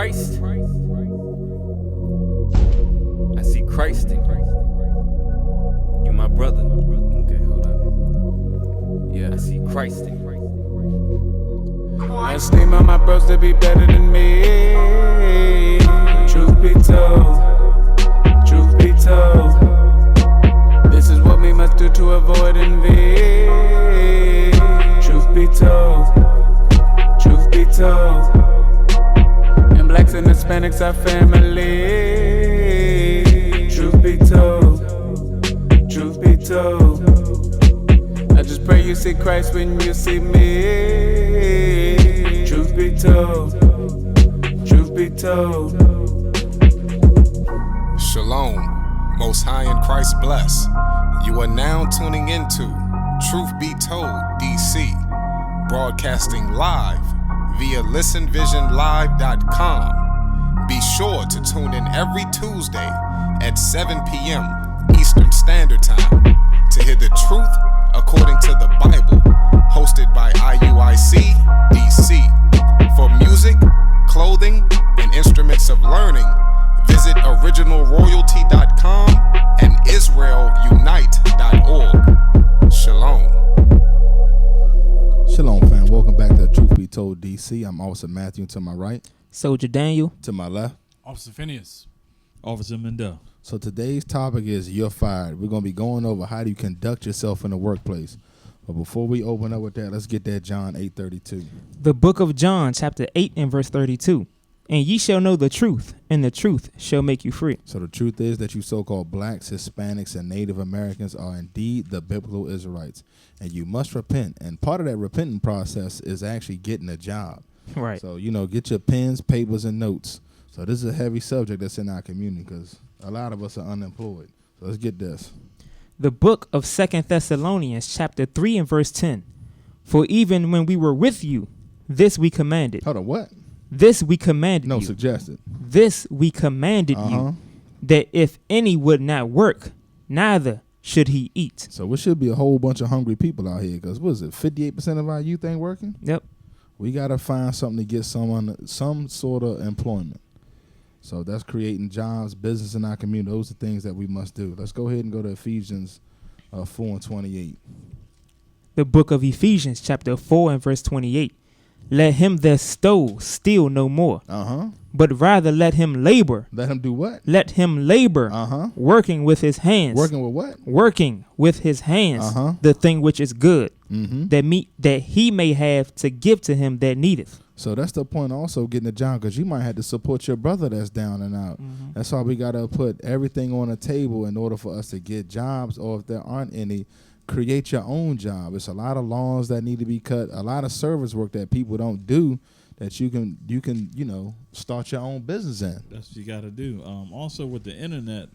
Christ. I see Christ in you. You my brother. Okay, hold up. Yeah, I see Christ in you. I esteem all my bros to be better than me. Truth be told, truth be told, this is what we must do to avoid envy. Truth be told, truth be told, and blacks and Hispanics are family. Truth be told, truth be told, I just pray you see Christ when you see me. Truth be told, truth be told. Shalom, Most High in Christ bless. You are now tuning into Truth Be Told DC, broadcasting live via listenvisionlive.com. Be sure to tune in every Tuesday at 7 p.m. Eastern Standard Time to hear the truth according to the Bible, hosted by IUIC DC. For music, clothing, and instruments of learning, visit originalroyalty.com and israelunite.org. Shalom. Shalom, fam. Welcome back to Truth Be Told DC. I'm Officer Matthew to my right. Soldier Daniel. To my left. Officer Phineas. Officer Mendel. So today's topic is you're fired. We're going to be going over how do you conduct yourself in the workplace. But before we open up with that, let's get that John 8:32. The book of John, chapter 8 and verse 32. And ye shall know the truth, and the truth shall make you free. So the truth is that you so-called blacks, Hispanics, and Native Americans are indeed the biblical Israelites. And you must repent. And part of that repenting process is actually getting a job. Right. So, get your pens, papers, and notes. So this is a heavy subject that's in our community because a lot of us are unemployed. So let's get this. The book of 2 Thessalonians, chapter 3 and verse 10. For even when we were with you, this we commanded. Hold on, what? This we commanded No, you. suggested. This we commanded you, that if any would not work, neither should he eat. So it should be a whole bunch of hungry people out here because what is it, 58% of our youth ain't working? Yep. We got to find something to get someone some sort of employment. So that's creating jobs, business in our community. Those are things that we must do. Let's go ahead and go to Ephesians 4 and 28. The book of Ephesians, chapter 4 and verse 28. Let him that stole steal no more, but rather let him labor. Let him do what? Let him labor, working with his hands. Working with what? Working with his hands, the thing which is good, that he may have to give to him that needeth. So that's the point also, getting a job, because you might have to support your brother that's down and out. That's why we got to put everything on the table in order for us to get jobs, or if there aren't any, create your own job. It's a lot of laws that need to be cut, a lot of service work that people don't do that you can start your own business in. That's what you got to do. Also with the internet,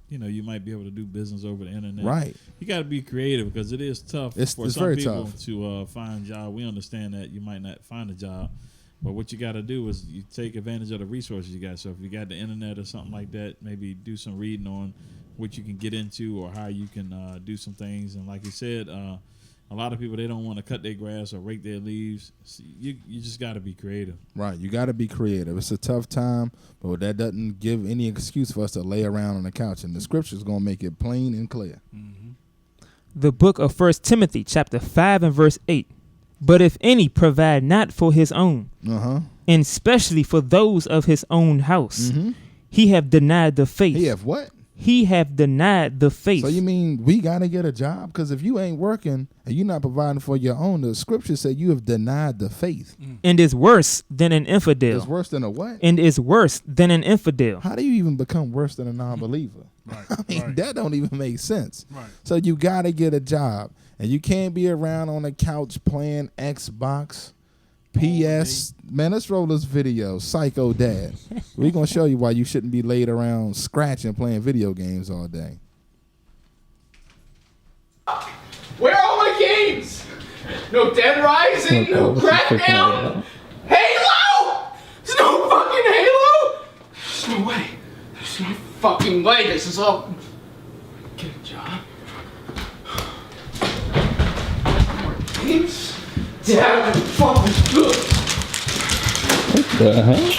you might be able to do business over the internet. Right. You got to be creative because it is tough it's some very people tough to find a job. We understand that you might not find a job, but what you got to do is you take advantage of the resources you got. So if you got the internet or something like that, maybe do some reading on what you can get into or how you can do some things. And like you said, a lot of people, they don't want to cut their grass or rake their leaves. So you just got to be creative. Right. You got to be creative. It's a tough time, but that doesn't give any excuse for us to lay around on the couch. And the scripture is going to make it plain and clear. The book of 1 Timothy, chapter 5 and verse 8. But if any provide not for his own, and especially for those of his own house, he have denied the faith. He have what? He have denied the faith. So you mean we got to get a job? Because if you ain't working and you're not providing for your own, the scripture said you have denied the faith. And is worse than an infidel. It's worse than a what? And is worse than an infidel. How do you even become worse than a non-believer? Right. I mean, that don't even make sense. Right. So you got to get a job. And you can't be around on the couch playing Xbox, PS. Man, let's roll this video, Psycho Dad. We're going to show you why you shouldn't be laid around scratching playing video games all day. Where are all my games? No Dead Rising, no Crackdown, Halo! There's no fucking Halo! There's no way. There's no fucking way. This is all... Get a job. More games? Dad, fucking good. What the heck?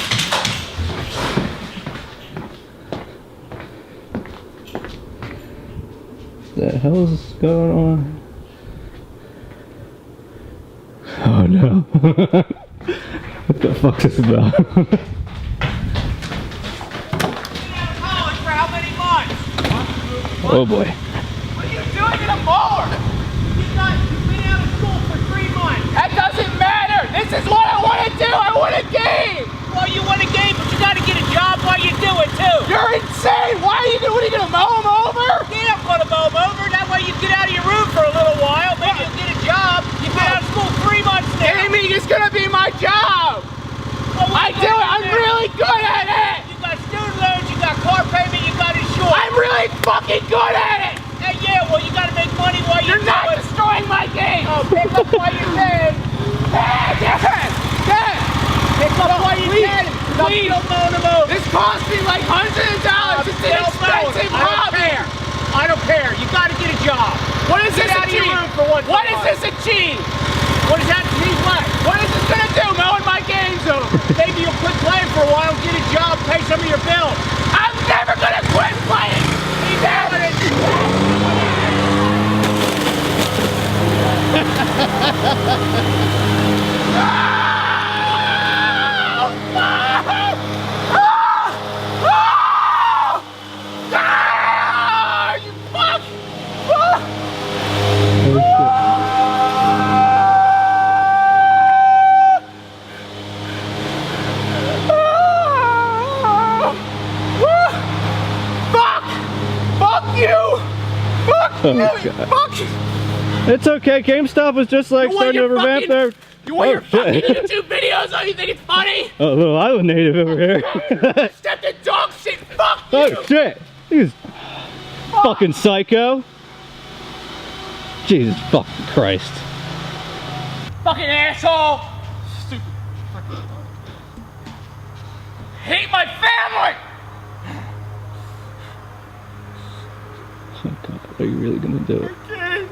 the hell's going on? Oh no. What the fuck is this about? College for how many months? Oh boy. What are you doing in a mower? You've been out of school for 3 months. That doesn't matter. This is what I want to do. I want a game. Well, you want a game, but you got to get a job while you do it too. You're insane. Why are you doing? What are you gonna mow them over? Yeah, I'm gonna mow them over. That way you get out of your room for a little while. Maybe you'll get a job. You've been out of school 3 months now. Gaming is gonna be my job. Well, I do it. I'm really good at it. You got student loans. You got car payment. You got insurance. I'm really fucking good at it. Yeah, well, you gotta make money while you're not destroying my game. Oh, pick up while you can. Pick up while you can. Please. This cost me like hundreds of dollars. It's an expensive hobby. I don't care. You gotta get a job. What does this achieve? What does this achieve? What does that achieve? What is this gonna do? Mowing my game's over. Maybe you'll quit playing for a while, get a job, pay some of your bills. I'm never gonna quit playing. Oh, God. It's okay. GameStop was just like starting to revamp their. You want your fucking YouTube videos? Oh, you think it's funny? Oh, little island native over here. Step in dog shit. Fuck you. Oh shit! He's fucking psycho. Jesus fucking Christ. Fucking asshole. Stupid. Hate my family. Oh God, are you really gonna do it? Okay.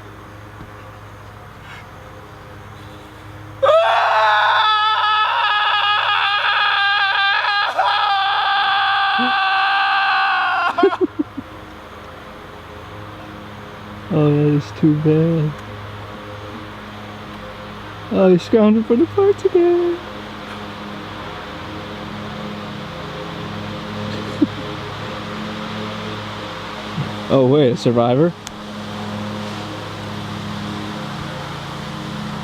Oh, that is too bad. Oh, he's scrounging for the parts again. Oh wait, a survivor?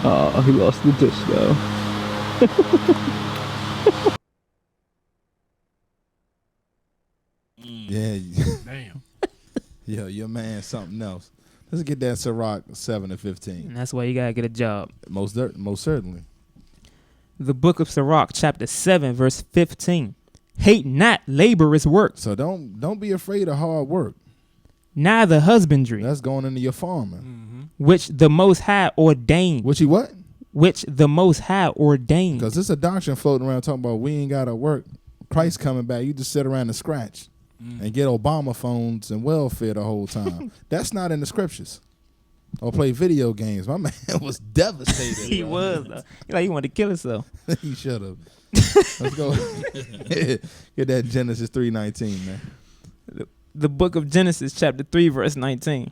Oh, he lost the disco. Yeah. Damn. Yo, your man, something else. Let's get that Ciroc 7 to 15. And that's why you gotta get a job. Most certainly. The book of Sirach, chapter 7, verse 15. Hate not laborious work, So don't be afraid of hard work. neither husbandry, That's going into your farming. which the Most High ordained. What you what? Which the Most High ordained. Because there's a doctrine floating around talking about we ain't got to work. Christ coming back. You just sit around and scratch and get Obama phones and welfare the whole time. That's not in the scriptures. Or play video games. My man was devastated. He was, though. He wanted to kill himself. He should have. Let's go. Get that Genesis 3:19, man. The book of Genesis, chapter 3, verse 19.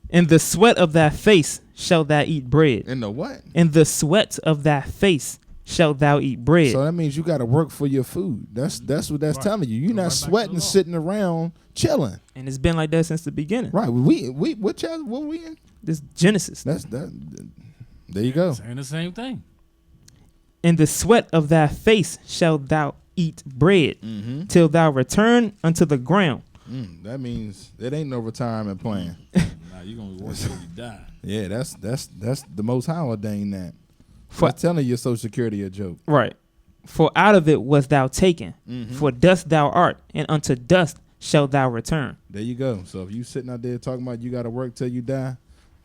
In the sweat of thy face shalt thou eat bread. In the what? In the sweat of thy face shalt thou eat bread. So that means you got to work for your food. That's what that's telling you. You're not sweating, sitting around, chilling. And it's been like that since the beginning. Right. We what chapter? What we in? This Genesis. That's that. There you go. Saying the same thing. In the sweat of thy face shalt thou eat bread, till thou return unto the ground. That means it ain't no retirement plan. Nah, you gonna work till you die. Yeah, that's the Most High ordained that. For- I'm telling your Social Security a joke. Right. For out of it was thou taken, for dust thou art, and unto dust shalt thou return. There you go. So if you sitting out there talking about you got to work till you die,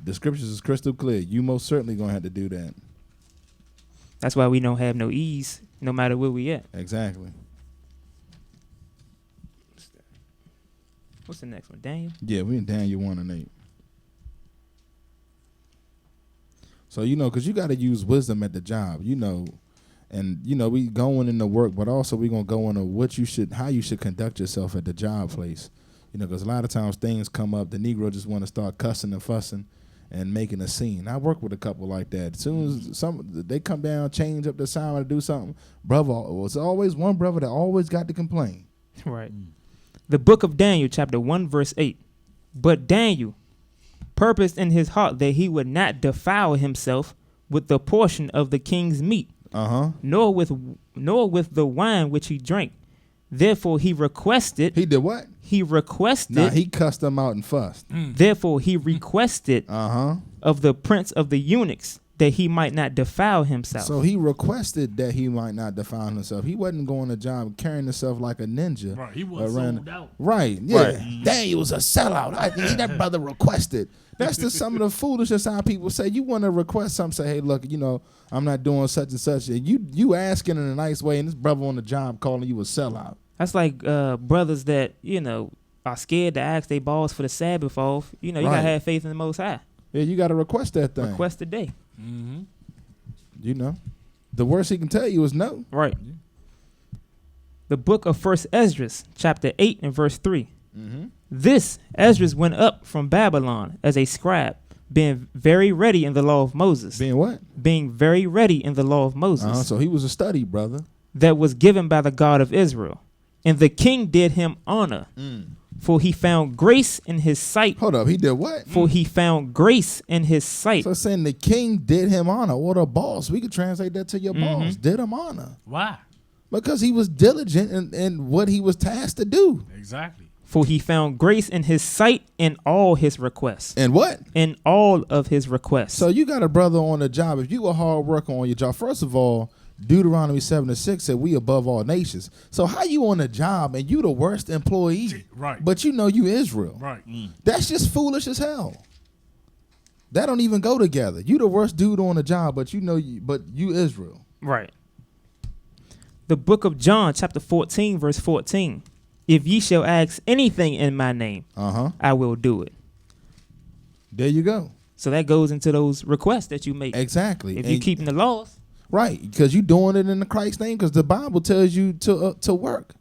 the scriptures is crystal clear. You most certainly gonna have to do that. That's why we don't have no ease, no matter where we at. Exactly. What's the next one, Daniel? Yeah, we in Daniel 1 and 8. So because you got to use wisdom at the job, and we going into work, but also we gonna go into how you should conduct yourself at the job place. You know, because a lot of times things come up, the Negro just want to start cussing and fussing and making a scene. I work with a couple like that. As soon as they come down, change up the sound, or do something, brother, it's always one brother that always got to complain. Right. The book of Daniel, chapter 1, verse 8. But Daniel purposed in his heart that he would not defile himself with the portion of the king's meat, nor with the wine which he drank. Therefore he requested. He did what? He requested. Nah, he cussed them out and fussed. Therefore he requested of the prince of the eunuchs that he might not defile himself. So he requested that he might not defile himself. He wasn't going to job carrying himself like a ninja. Right, he wasn't sold out. Right, yeah. Right. Daniel was a sellout. That brother requested. That's just some of the foolishness how people say. You want to request something, say, hey, look, you know, I'm not doing such and such. And you asking in a nice way, and this brother on the job calling you a sellout. That's like brothers that, you know, are scared to ask their boss for the Sabbath off. You know, you got to have faith in the Most High. Yeah, you got to request that thing. Request a day. Mm-hmm. You know, the worst he can tell you is no. Right. The book of First Esdras, chapter 8 and verse 3. This Esdras went up from Babylon as a scribe, being very ready in the law of Moses. Being what? Being very ready in the law of Moses. So he was a study, brother. That was given by the God of Israel. And the king did him honor. For he found grace in his sight. Hold up, he did what? For he found grace in his sight. So saying the king did him honor, or the boss. We could translate that to your boss. Did him honor. Why? Because he was diligent in what he was tasked to do. Exactly. For he found grace in his sight in all his requests. And what? In all of his requests. So you got a brother on the job. If you a hard worker on your job, first of all, Deuteronomy 7:6 said we above all nations. So how you on the job and you the worst employee, right? But you know you Israel, right? That's just foolish as hell. That don't even go together. You the worst dude on the job, but you Israel, right? The book of John, chapter 14, verse 14. If ye shall ask anything in my name, I will do it. There you go. So that goes into those requests that you make. Exactly. If you keeping the laws. Right, because you doing it in the Christ name, because the Bible tells you to work.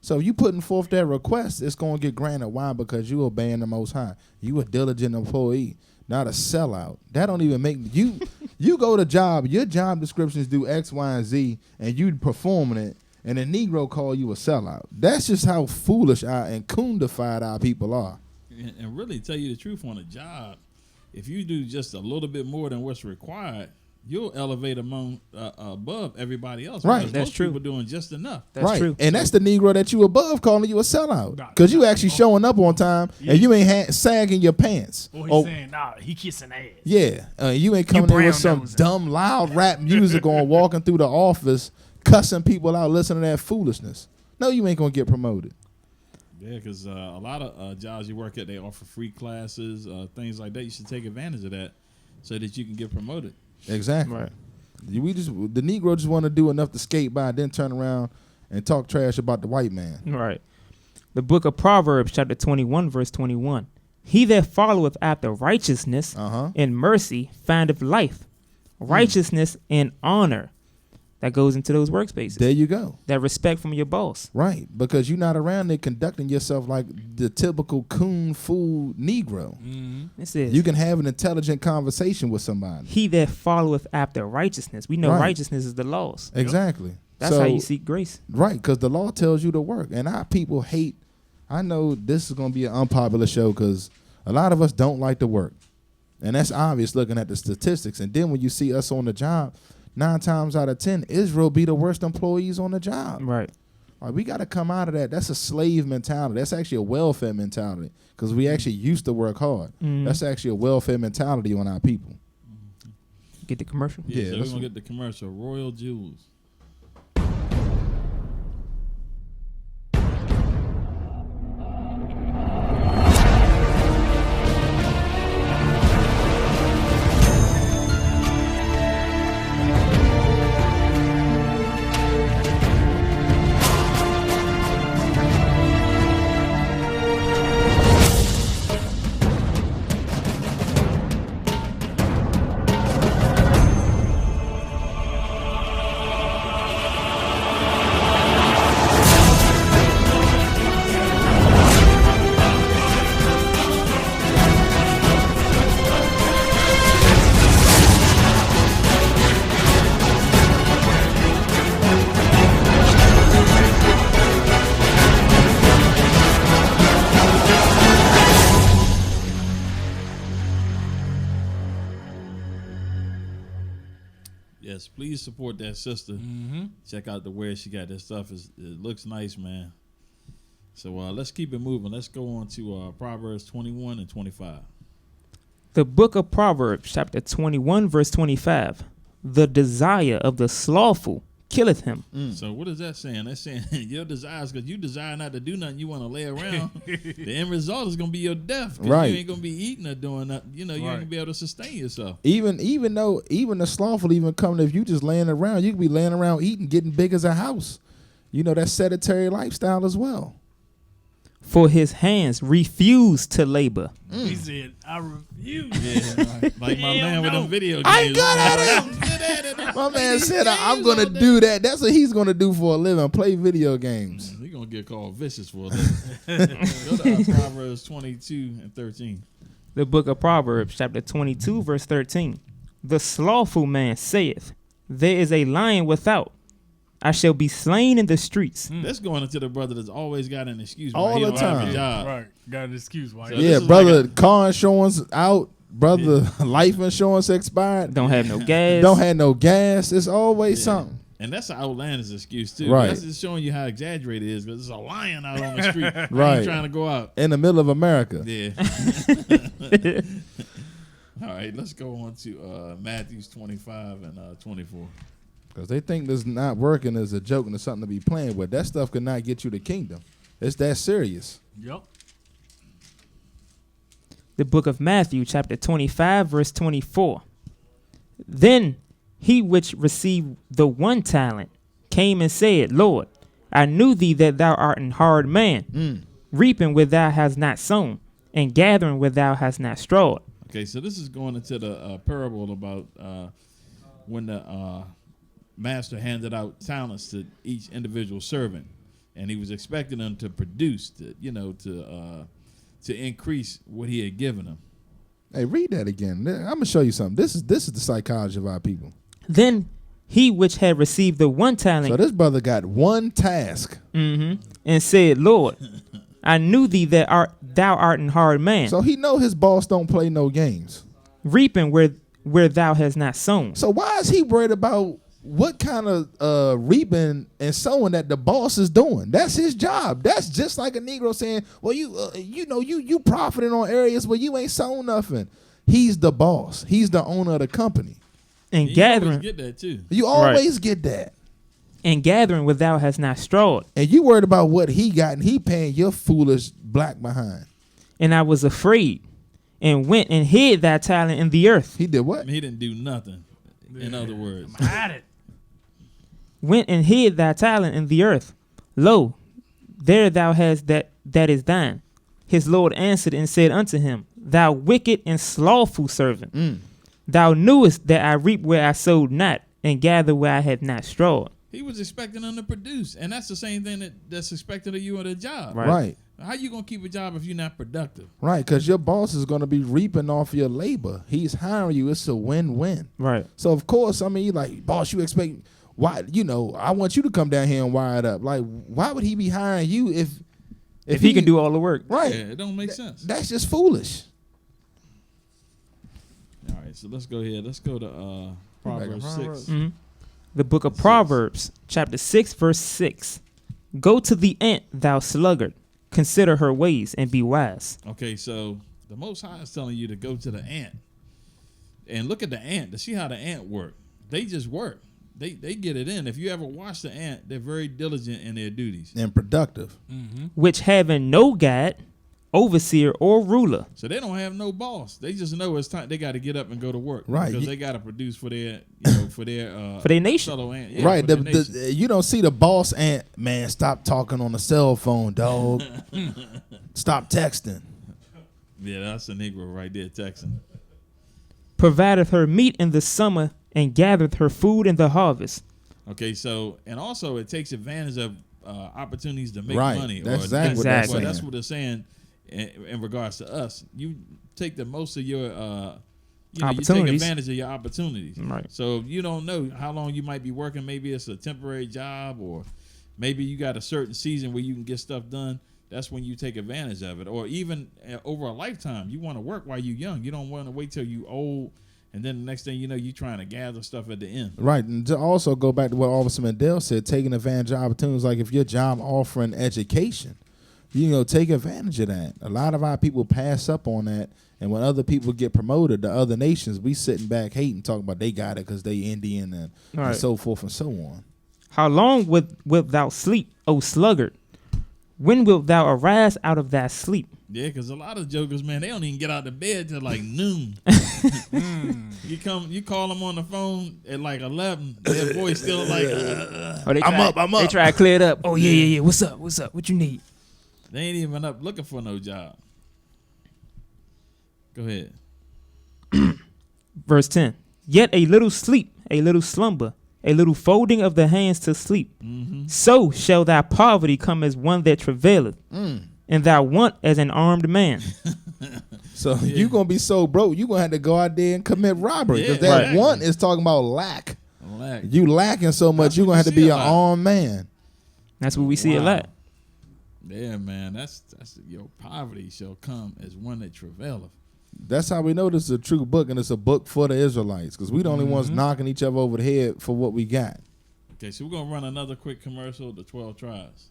So if you putting forth that request, it's going to get granted. Why? Because you obeying the Most High. You a diligent employee, not a sellout. That don't even make you. You go to job. Your job descriptions do X, Y, and Z, and you performing it, and a Negro call you a sellout. That's just how foolish and coondified our people are. And really, tell you the truth, on a job, if you do just a little bit more than what's required, you'll elevate above everybody else. Right, that's true. People doing just enough. That's true. And that's the Negro that you above calling you a sellout, because you actually showing up on time and you ain't sagging your pants. Or he's saying, nah, he kissing ass. Yeah, you ain't coming in with some dumb loud rap music on walking through the office, cussing people out, listening to that foolishness. No, you ain't gonna get promoted. Yeah, because a lot of jobs you work at, they offer free classes, things like that. You should take advantage of that so that you can get promoted. Exactly. Right. The Negro just want to do enough to skate by, then turn around and talk trash about the white man. Right. The book of Proverbs, chapter 21, verse 21. He that followeth after righteousness and mercy findeth life, righteousness and honor. That goes into those workspaces. There you go. That respect from your boss. Right, because you're not around there conducting yourself like the typical coon fool Negro. This is. You can have an intelligent conversation with somebody. He that followeth after righteousness. We know righteousness is the laws. Exactly. That's how you seek grace. Right, because the law tells you to work. And our people hate. I know this is going to be an unpopular show because a lot of us don't like to work. And that's obvious looking at the statistics. And then when you see us on the job, 9 times out of 10, Israel be the worst employees on the job. Right. Like, we got to come out of that. That's a slave mentality. That's actually a welfare mentality because we actually used to work hard. That's actually a welfare mentality on our people. Get the commercial? Yeah, so we're going to get the commercial. Royal Jewels. please support that sister. Check out the where she got that stuff. It looks nice, man. So let's keep it moving. Let's go on to Proverbs 21 and 25. The book of Proverbs, chapter 21, verse 25. The desire of the slothful killeth him. So what is that saying? That's saying your desires, because you desire not to do nothing, you want to lay around. The end result is going to be your death. Right. You ain't going to be eating or doing nothing. You ain't going to be able to sustain yourself. Even the slothful even come if you just laying around, you could be laying around eating, getting big as a house. That sedentary lifestyle as well. For his hands refuse to labor. He said, I refuse. Yeah, like my man with them video games. I'm good at it. My man said, I'm going to do that. That's what he's going to do for a living, play video games. He's going to get called vicious for a living. Go to Proverbs 22 and 13. The book of Proverbs, chapter 22, verse 13. The slothful man saith, there is a lion without. I shall be slain in the streets. That's going into the brother that's always got an excuse why All he the don't have time. a job. Right. Got an excuse why. So Yeah, this is brother, like car insurance out. Brother, life insurance expired. Don't have no gas. Don't have no gas. It's always something. And that's an outlandish excuse too. Right. That's just showing you how exaggerated it is, because there's a lion out on the street. Right. Ain't trying to go out. In the middle of America. Yeah. All right, let's go on to Matthews 25 and 24. Because they think this not working is a joke and it's something to be playing with. That stuff could not get you the kingdom. It's that serious. Yep. The book of Matthew, chapter 25, verse 24. Then he which received the 1 talent came and said, Lord, I knew thee that thou art an hard man, reaping where thou hast not sown, and gathering where thou hast not strawed. Okay, so this is going into the parable about when the master handed out talents to each individual servant, and he was expecting them to produce, to increase what he had given them. Hey, read that again. I'm gonna show you something. This is the psychology of our people. Then he which had received the 1 talent So this brother got one task. and said, Lord, I knew thee that thou art an hard man, So he know his boss don't play no games. reaping where thou hast not sown. So why is he worried about what kind of reaping and sowing that the boss is doing? That's his job. That's just like a Negro saying, well, you profiting on areas where you ain't sown nothing. He's the boss. He's the owner of the company. And You gathering always get that too. You always get that. and gathering where thou hast not strawed. And you worried about what he got and he paying your foolish black behind. And I was afraid and went and hid thy talent in the earth. He did what? He didn't do nothing. In other words, Had it. Went and hid thy talent in the earth. Lo, there thou hast that is thine. His Lord answered and said unto him, Thou wicked and slothful servant, thou knewest that I reap where I sowed not, and gather where I had not strawed. he was expecting them to produce, and that's the same thing that's expected of you at a job. Right. How you gonna keep a job if you're not productive? Right, because your boss is going to be reaping off your labor. He's hiring you. It's a win-win. Right. So, of course, I mean, like, boss, you expect, why? I want you to come down here and wire it up. Like, why would he be hiring you if he can do all the work? Right. Yeah, it don't make sense. That's just foolish. All right, so let's go ahead. Let's go to Proverbs 6. Mhm. The book of Proverbs, chapter 6, verse 6. Go to the ant, thou sluggard. Consider her ways and be wise. Okay, so the Most High is telling you to go to the ant and look at the ant to see how the ant work. They just work. They get it in. If you ever watch the ant, they're very diligent in their duties. And productive. Which having no guide, overseer, or ruler. So they don't have no boss. They just know it's time. They got to get up and go to work, Right. Because they got to produce for their, for their nation. fellow ant. Yeah, Right. for their nation. You don't see the boss ant, man, stop talking on the cell phone, dog. Stop texting. Yeah, that's a Negro right there, Texan. Provideth her meat in the summer and gathereth her food in the harvest. Okay, so and also it takes advantage of opportunities to make Right. money. That's or exactly what that's well, saying. that's what they're saying in regards to us. You take the most of your you take Opportunities. advantage of your opportunities. Right. So you don't know how long you might be working. Maybe it's a temporary job, or maybe you got a certain season where you can get stuff done. That's when you take advantage of it. Or even over a lifetime, you want to work while you're young. You don't want to wait till you old And then the next thing you know, you trying to gather stuff at the end. Right, and to also go back to what Officer Mandel said, taking advantage of opportunities. Like if your job offering education, take advantage of that. A lot of our people pass up on that, and when other people get promoted to other nations, we sitting back hating, talking about they got it because they Indian and so forth and so on. How long wilt thou sleep, O sluggard? When wilt thou arise out of thy sleep? Yeah, because a lot of jokers, man, they don't even get out of bed till like noon. You call them on the phone at like 11. Their voice still like, I'm up. They try to clear it up. Oh yeah. What's up? What you need? They ain't even up looking for no job. Go ahead. Verse 10. Yet a little sleep, a little slumber, a little folding of the hands to sleep. Mm-hmm. So shall thy poverty come as one that travaileth, and thy want as an armed man. So you're going to be so broke, you're going to have to go out there and commit robbery. Because that want is talking about lack. You lacking so much, you're going to have to be an armed man. That's what we see a lot. Yeah, man. That's your poverty shall come as one that travaileth. That's how we know this is a true book, and it's a book for the Israelites, because we the only ones knocking each other over the head for what we got. Okay, so we're going to run another quick commercial, the 12 tribes.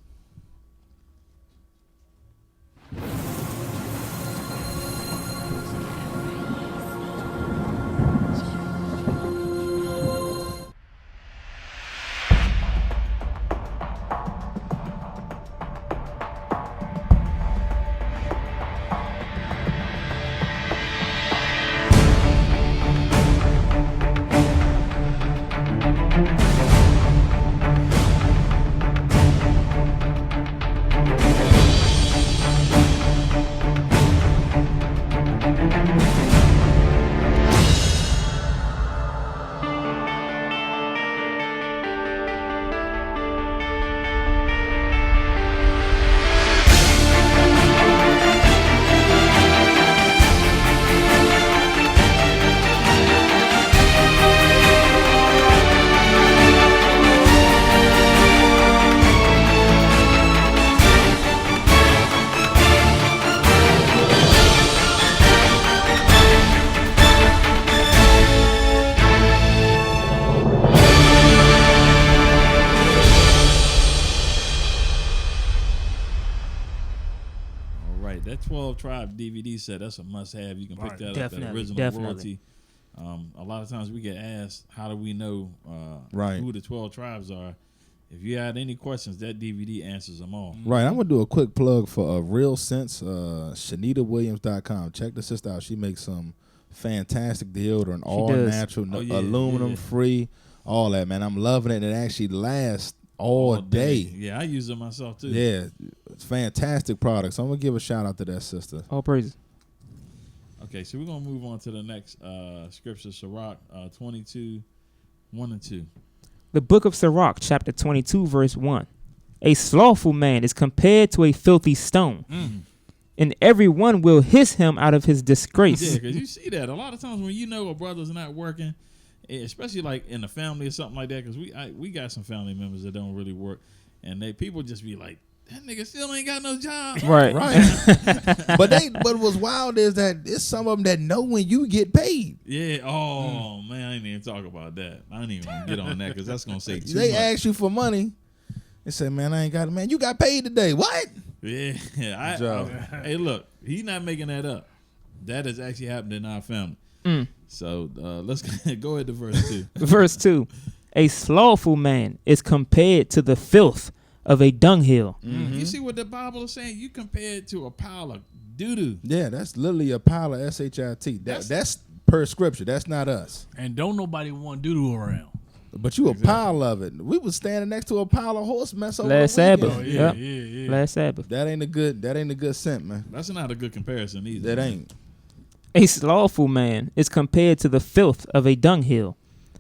That 12 Tribe DVD set, that's a must-have. You can pick that up, that original royalty. A lot of times we get asked, how do we know who the 12 tribes are? If you had any questions, that DVD answers them all. Right. I'm going to do a quick plug for Real Sense, ShanitaWilliams.com. Check the sister out. She makes some fantastic deodorant, all natural, aluminum-free, all that, man. I'm loving it. It actually lasts all day. Yeah, I use it myself too. Yeah, it's fantastic product. So I'm gonna give a shout out to that sister. All praises. Okay, so we're gonna move on to the next scripture, Sirach 22, 1 and 2. The book of Sirach, chapter 22, verse 1. A slothful man is compared to a filthy stone, and everyone will hiss him out of his disgrace. Yeah, because you see that a lot of times when you know a brother's not working, especially like in the family or something like that, because we got some family members that don't really work, and people just be like, that nigga still ain't got no job. Right. But what's wild is that it's some of them that know when you get paid. Yeah. Oh man, I ain't even talk about that. I ain't even gonna get on that because that's gonna say too they much. Ask you for money. They say, man, I ain't got it. Man, you got paid today. What? Yeah. Hey, look, he's not making that up. That has actually happened in our family. So let's go ahead to verse 2. Verse 2. A slothful man is compared to the filth of a dunghill. You see what the Bible is saying? You compare it to a pile of doo-doo. Yeah, that's literally a pile of shit. That's per scripture. That's not us. And don't nobody want doo-doo around. But you a pile of it. We was standing next to a pile of horse mess over last the weekend. Sabbath. Yeah. Last Sabbath. That ain't a good scent, man. That's not a good comparison either. That ain't. A slothful man is compared to the filth of a dunghill.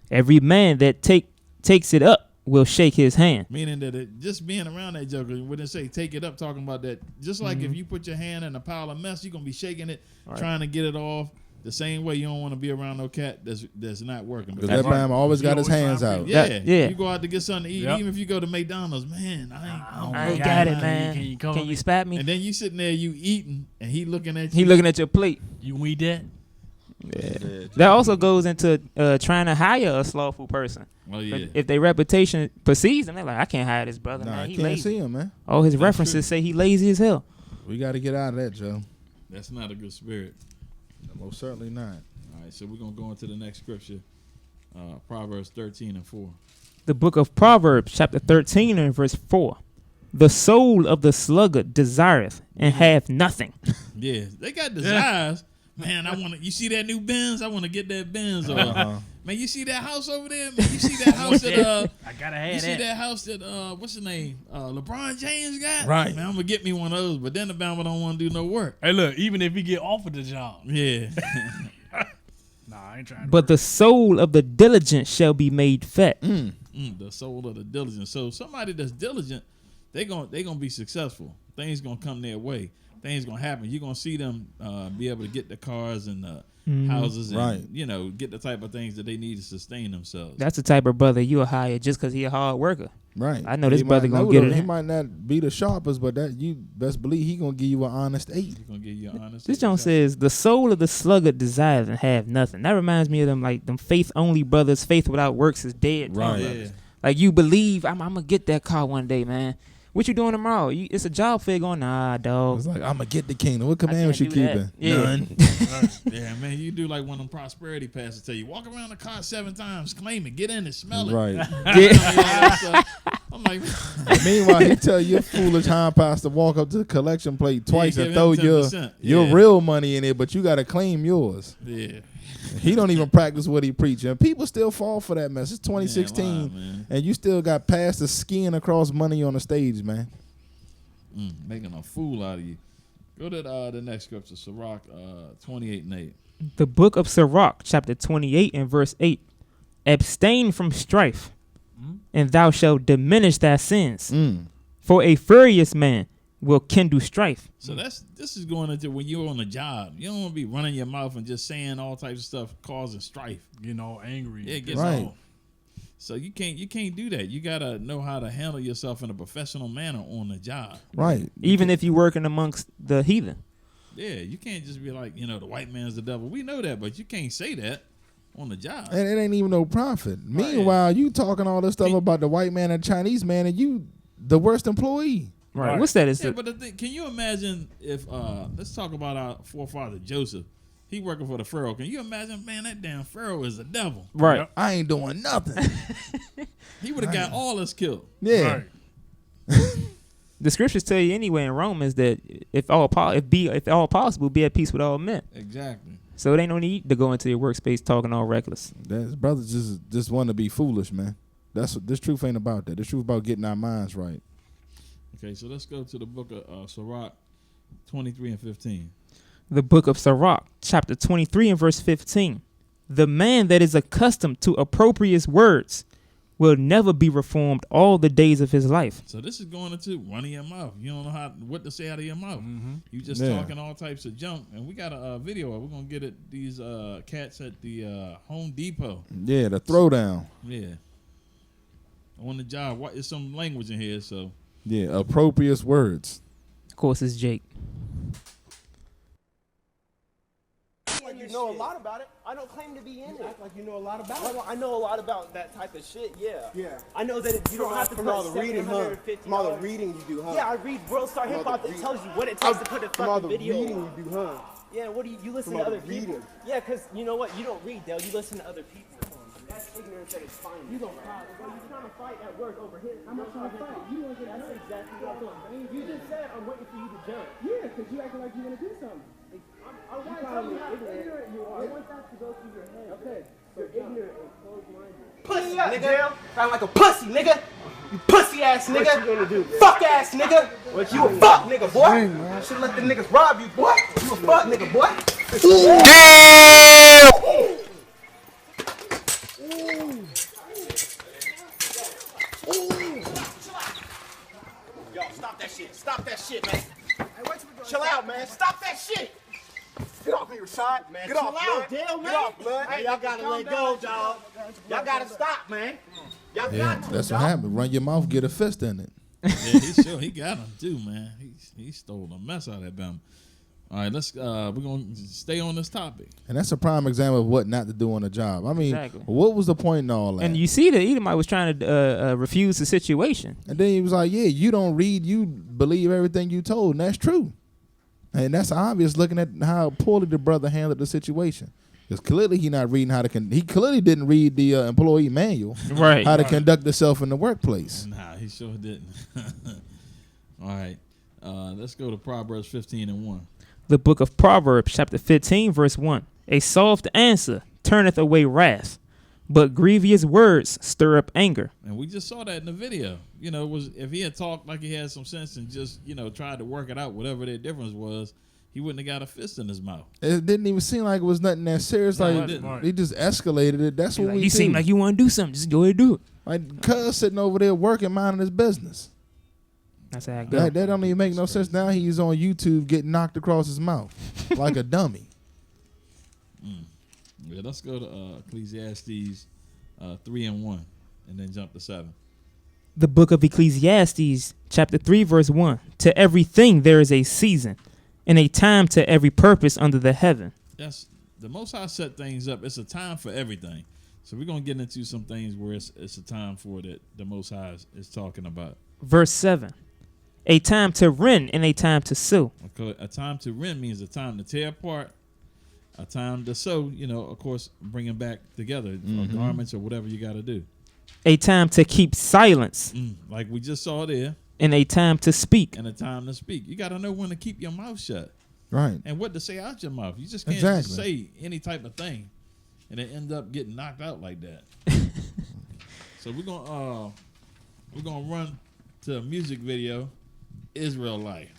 Every man that takes it up will shake his hand. Meaning that just being around that joker, when they say take it up, talking about that, just like if you put your hand in a pile of mess, you're going to be shaking it, trying to get it off. The same way you don't want to be around no cat that's not working. Because that man always got his hands out. Yeah. You go out to get something to eat, even if you go to McDonald's, man, I ain't got it, man. Can you spot me? And then you sitting there, you eating, and he looking at you. He looking at your plate. You eat that? That also goes into trying to hire a slothful person. Oh yeah. If their reputation precedes them, they're like, I can't hire this brother, Nah, man. I He can't lazy. see him, man. All his references say he lazy as hell. We got to get out of that, Joe. That's not a good spirit. Most certainly not. All right, so we're gonna go into the next scripture, Proverbs 13:4. The book of Proverbs, chapter 13 and verse 4. The soul of the sluggard desireth and have nothing. Yeah, they got desires. Man, I want to. You see that new Benz? I want to get that Benz. Or, man, you see that house over there? Man, you see that house that I gotta have you see that. that house that what's his name? LeBron James got. Right. Man, I'm gonna get me one of those. But then the Bama don't want to do no work. Hey, look, even if he get offered the job. Yeah. Nah, I ain't trying to. But the soul of the diligent shall be made fat. The soul of the diligent. So somebody that's diligent, they gonna be successful. Things gonna come their way. Things gonna happen. You're gonna see them be able to get the cars and the houses and Right. get the type of things that they need to sustain themselves. That's the type of brother you'll hire just because he a hard worker. Right. I know this He brother might gonna know get them. it He in. might not be the sharpest, but that you best believe he gonna give you an honest 8. He's gonna give you an honest. This John says, the soul of the sluggard desires and have nothing. That reminds me of them like them faith only brothers. Faith without works is dead. Right. Yeah. Like you believe I'm gonna get that car one day, man. What you doing tomorrow? It's a job fair going. Nah, dog. It's like I'm gonna get the kingdom. What commandments you can't do that. keeping? Yeah. None. Yeah, man, you do like one of them prosperity pastors tell you, walk around the car 7 times, claim it, get in it, smell it. Right. Yeah. I'm like, Meanwhile, he tell your foolish hind pastor walk up to the collection plate twice give and him throw 10%. your Yeah. real money in it, but you gotta claim yours. yeah. He don't even practice what he preaching. People still fall for that mess. It's 2016, Man, man. and you still got pastors skiing across money on the stage, man. Making a fool out of you. Go to the next scripture, Sirach 28:8. The book of Sirach, chapter 28 and verse 8. Abstain from strife, and thou shalt diminish thy sins. For a furious man will kindle strife. So this is going into when you're on a job. You don't want to be running your mouth and just saying all types of stuff, causing strife. Getting all angry. Yeah, it gets Right. old. So you can't do that. You gotta know how to handle yourself in a professional manner on the job. Right. Even if you're working amongst the heathen. Yeah, you can't just be like, the white man's the devil. We know that, but you can't say that on the job. And it ain't even no profit. Meanwhile, you talking all this stuff about the white man and Chinese man, and you the worst employee. Right. What's that? Yeah, but the thing, can you imagine if let's talk about our forefather Joseph. He working for the Pharaoh. Can you imagine, man, that damn Pharaoh is a devil. Right. I ain't doing nothing. He would have got all us killed. Yeah. Right. The scriptures tell you anyway in Romans that if all possible, be at peace with all men. Exactly. So it ain't no need to go into your workspace talking all reckless. That's brothers just want to be foolish, man. That's what this truth ain't about. That this truth about getting our minds right. Okay, so let's go to the book of Sirach 23 and 15. The book of Sirach, chapter 23 and verse 15. The man that is accustomed to opprobrious words will never be reformed all the days of his life. So this is going into running your mouth. You don't know what to say out of your mouth. You just Yeah. talking all types of junk. And we got a video. We're gonna get it. These cats at the Home Depot. Yeah, the throwdown. Yeah. On the job. What is some language in here? So Yeah, appropriate words. Of course, it's Jake. Like you know a lot about it. I don't claim to be in it. Act like you know a lot about it. I know a lot about that type of shit. Yeah. Yeah. I know that you don't have to from put all the reading, huh? From all the $750. reading you do, huh? Yeah, I read World Star Hip Hop that tells you what it takes to put a From all the fucking video. reading you do, huh? Yeah. What do you listen From to all the other people? reading. Yeah, because you know what? You don't read, Dale. You listen to other people. That's ignorance at its finest. You don't fight. Well, you're trying to fight at work over here. I'm not trying to fight. You don't get. That's exactly what I'm doing. You just said I'm waiting for you to jump. Yeah, because you acting like you want to do something. I want to tell you how ignorant you are. I want that to go through your head. Okay. You're ignorant and closed-minded. Pussy, nigga. Sound like a pussy, nigga. You pussy ass nigga. What you gonna do? Fuck ass nigga. What you a fuck nigga, boy. Should let the niggas rob you, boy. You a fuck nigga, boy. Damn. Yo, stop that shit. Stop that shit, man. Chill out, man. Stop that shit. Get off me, Rashad. Man, get off, out, Dale, man. Get off, blood. Hey, y'all gotta let go, dog. Y'all gotta stop, man. Y'all Yeah, got to. that's what happened. Run your mouth, get a fist in it. yeah, he got him too, man. He stole the mess out of that Bama. All right, let's we're gonna stay on this topic. And that's a prime example of what not to do on the job. I mean, Exactly. what was the point in all that? And you see that Edomite was trying to refuse the situation. And then he was like, yeah, you don't read, you believe everything you told, and that's true. And that's obvious looking at how poorly the brother handled the situation. Because clearly he not reading he clearly didn't read the employee manual. Right. How to conduct himself in the workplace. Nah, he sure didn't. All right, let's go to Proverbs 15:1. The book of Proverbs, chapter 15, verse 1. A soft answer turneth away wrath, but grievous words stir up anger. And we just saw that in the video. You know, was if he had talked like he had some sense and just, tried to work it out, whatever their difference was, he wouldn't have got a fist in his mouth. It didn't even seem like it was nothing that serious. No, Like he just escalated it. That's what we You do. seem like you want to do something. Just go ahead and do it. Like cuz sitting over there working, minding his business. That's how it goes. That don't even make no sense. Now he's on YouTube getting knocked across his mouth like a dummy. Yeah, let's go to Ecclesiastes 3:1, and then jump to 7. The book of Ecclesiastes, chapter 3, verse 1. To everything there is a season, and a time to every purpose under the heaven. Yes, the Most High set things up. It's a time for everything. So we're going to get into some things where it's a time for that the Most High is talking about. Verse 7. A time to rend and a time to sow. Okay, a time to rend means a time to tear apart. A time to sew, of course, bringing back together garments or whatever you got to do. A time to keep silence. Like we just saw there. And a time to speak. And a time to speak. You got to know when to keep your mouth shut. Right. And what to say out your mouth. You just can't just say any type of thing and then end up getting knocked out like that. So we're gonna run to a music video, Israelite.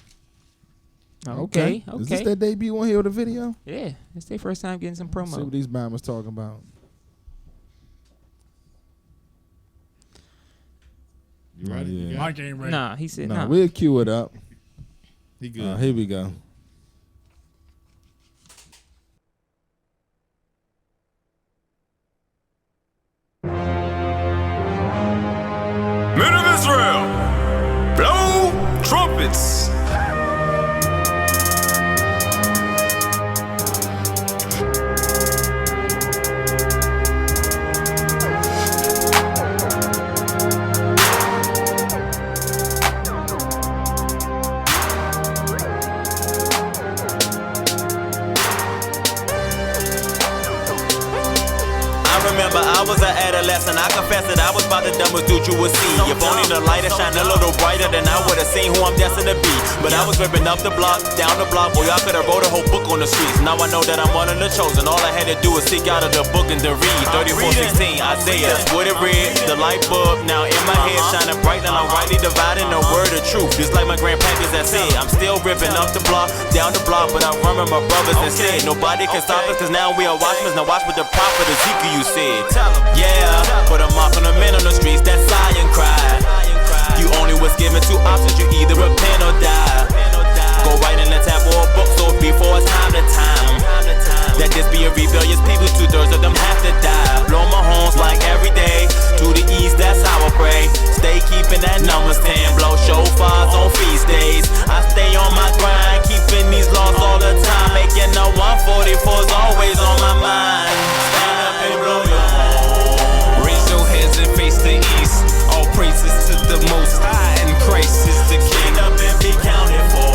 Okay. Is this their debut on here with a video? Yeah, it's their first time getting some promo. See what these mamas talking about. You ready? Yeah. Mike ain't ready. Nah, he said nah. We'll cue it up. He good. Here we go. Men of Israel, blow trumpets. I was an adolescent, I confess that I was about the dumbest dude you would see. If only the light had shined a little brighter, then I would have seen who I'm destined to be. But I was ripping up the block, down the block, boy, I could have wrote a whole book on the streets. Now I know that I'm one of the chosen, all I had to do was seek out of the book and to read 34:16, Isaiah, what it read, the light bulb, now in my head shining bright, and I'm rightly dividing the word of truth. Just like my grandpappers that said, I'm still ripping up the block, down the block, but I run with my brothers instead. Nobody can stop us, cause now we are watchmen. Now watch what the prophet Ezekiel said. Yeah, put a mark on the men on the streets that sigh and cry. You only was given two options, you either repent or die. Go right in the tab or a book, so before it's time to time. That this be a rebellious people, 2/3 of them have to die. Blow my horns like every day, to the east, that's how I pray. Stay keeping that numbers 10, blow shofars on feast days. I stay on my grind, keeping these laws all the time. Making a 144's always on my mind. Stand up and blow your horn. Raise your heads and face the east. All praises to the Most High, and Christ is the King. Stand up and be counted for.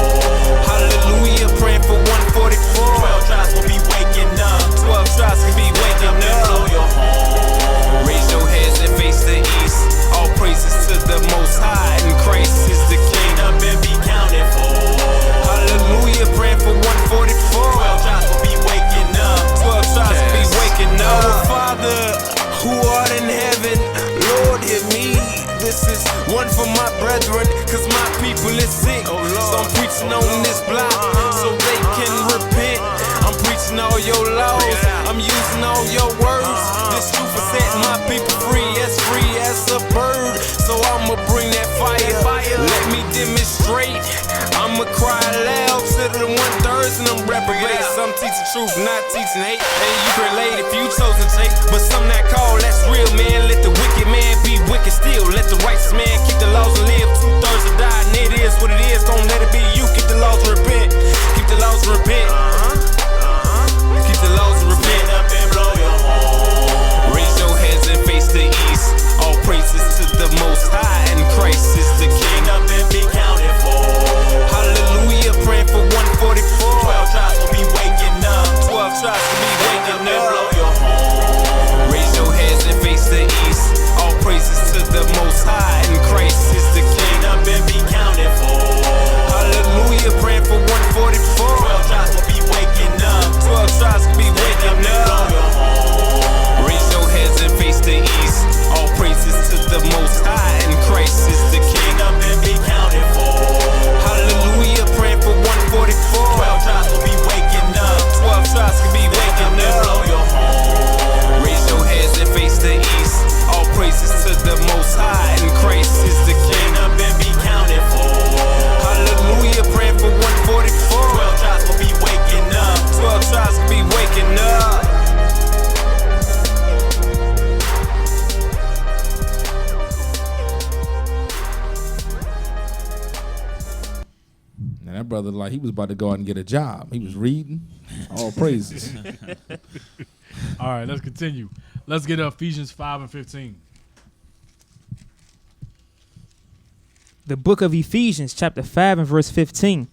Hallelujah, praying for 144. 12 tribes will be waking up. 12 tribes can be waking up. Blow your horn. Raise your heads and face the east. All praises to the Most High, and Christ is the King. Stand up and be counted for. Hallelujah, praying for 144. 12 tribes will be waking up. 12 tribes will be waking up. Our Father, who art in heaven, Lord, hear me. This is one for my brethren, cause my people is sick. So I'm preaching on this block, so they can repent. I'm preaching all your laws, I'm using all your words. This truth is setting my people free as a bird. So I'ma bring that fire, let me demonstrate. I'ma cry loud to the 1/3 and I'm reprobate. Some teaching truth, not teaching hate. And you relate if you chosen take, but some that call, that's real, man. Let the wicked man be wicked still. Let the righteous man keep the laws and live. 2/3 will die, and it is what it is. Don't let it be you. Keep the laws and repent. Keep the laws and repent. And that brother, like, he was about to go out and get a job. He was reading. All praises. All right, let's continue. Let's get Ephesians 5 and 15. The book of Ephesians, chapter 5 and verse 15.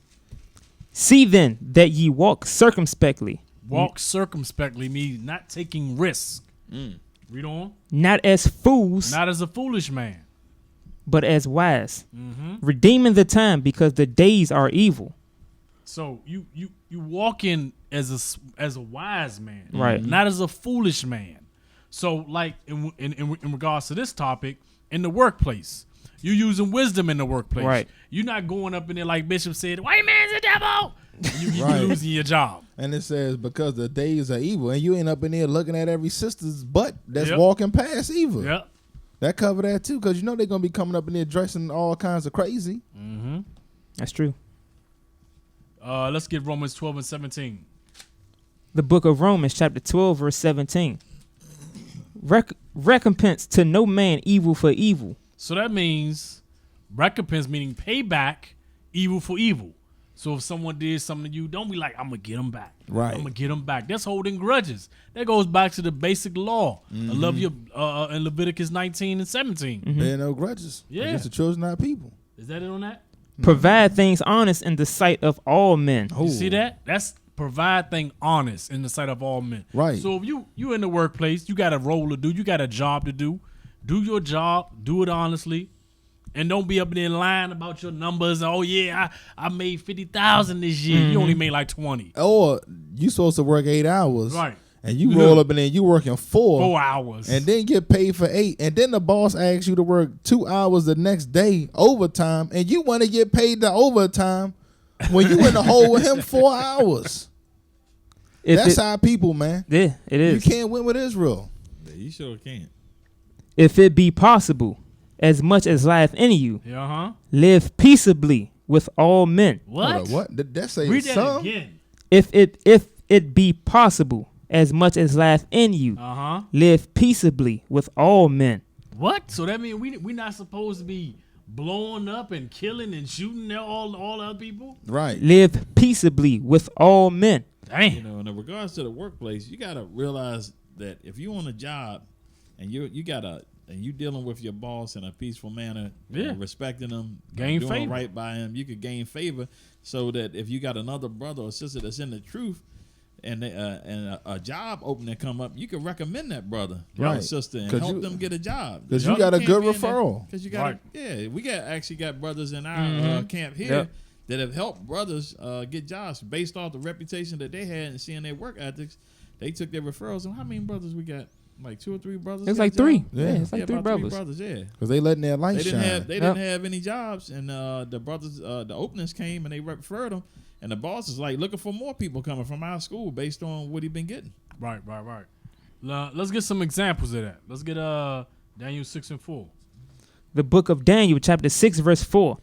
See then that ye walk circumspectly. Walk circumspectly means not taking risks. Read on. Not as fools, Not as a foolish man. but as wise, redeeming the time because the days are evil. So you walking as a wise man, Right. Not as a foolish man. So like in regards to this topic, in the workplace, you using wisdom in the workplace. Right. You're not going up in there like Bishop said, white man's a devil. You Right. losing your job. And it says, because the days are evil. And you ain't up in there looking at every sister's butt that's Yep. walking past evil. Yep. That cover that too, because you know they're going to be coming up in there dressing all kinds of crazy. That's true. Let's get Romans 12 and 17. The book of Romans, chapter 12, verse 17. Recompense to no man evil for evil. So that means recompense, meaning payback, evil for evil. So if someone did something to you, don't be like, I'm going to get them back. Right. I'm going to get them back. That's holding grudges. That goes back to the basic law. I love you in Leviticus 19 and 17. There ain't no grudges. Yeah. Against the children of our people. Is that it on that? Provide things honest in the sight of all men. You see that? That's provide thing honest in the sight of all men. Right. So if you in the workplace, you got a role to do, you got a job to do. Do your job, do it honestly, and don't be up there lying about your numbers. Oh yeah, I made 50,000 this year. You only made like 20. Or you supposed to work 8 hours. Right. And you roll up in there and you working 4 hours. And then get paid for 8. And then the boss asks you to work 2 hours the next day, overtime, and you want to get paid the overtime when you in the hole with him 4 hours. That's how people, man. Yeah, it is. You can't win with Israel. Yeah, you sure can't. If it be possible, as much as lieth in you, Yeah, live peaceably with all men. What? Hold on, what? Did that say Read that some? again. If it be possible, as much as lieth in you, live peaceably with all men. What? So that means we not supposed to be blowing up and killing and shooting all other people? Right. Live peaceably with all men. Damn. You know, in regards to the workplace, you gotta realize that if you on a job and you dealing with your boss in a peaceful manner, respecting them, gain doing favor right by him, you could gain favor. So that if you got another brother or sister that's in the truth, and a job opening come up, you can recommend that brother or sister and help them get a job. Because you got a good referral. Because you got, we actually got brothers in our camp here that have helped brothers get jobs based off the reputation that they had and seeing their work ethics. They took their referrals. And how many brothers we got? Like 2 or 3 brothers. It's like 3. Yeah, it's like 3 brothers. Yeah, because they letting their light shine. They didn't have any jobs, and the brothers, the openings came and they referred them, and the boss is like looking for more people coming from our school based on what he been getting. Right. Let's get some examples of that. Let's get Daniel 6 and 4. The book of Daniel, chapter 6, verse 4.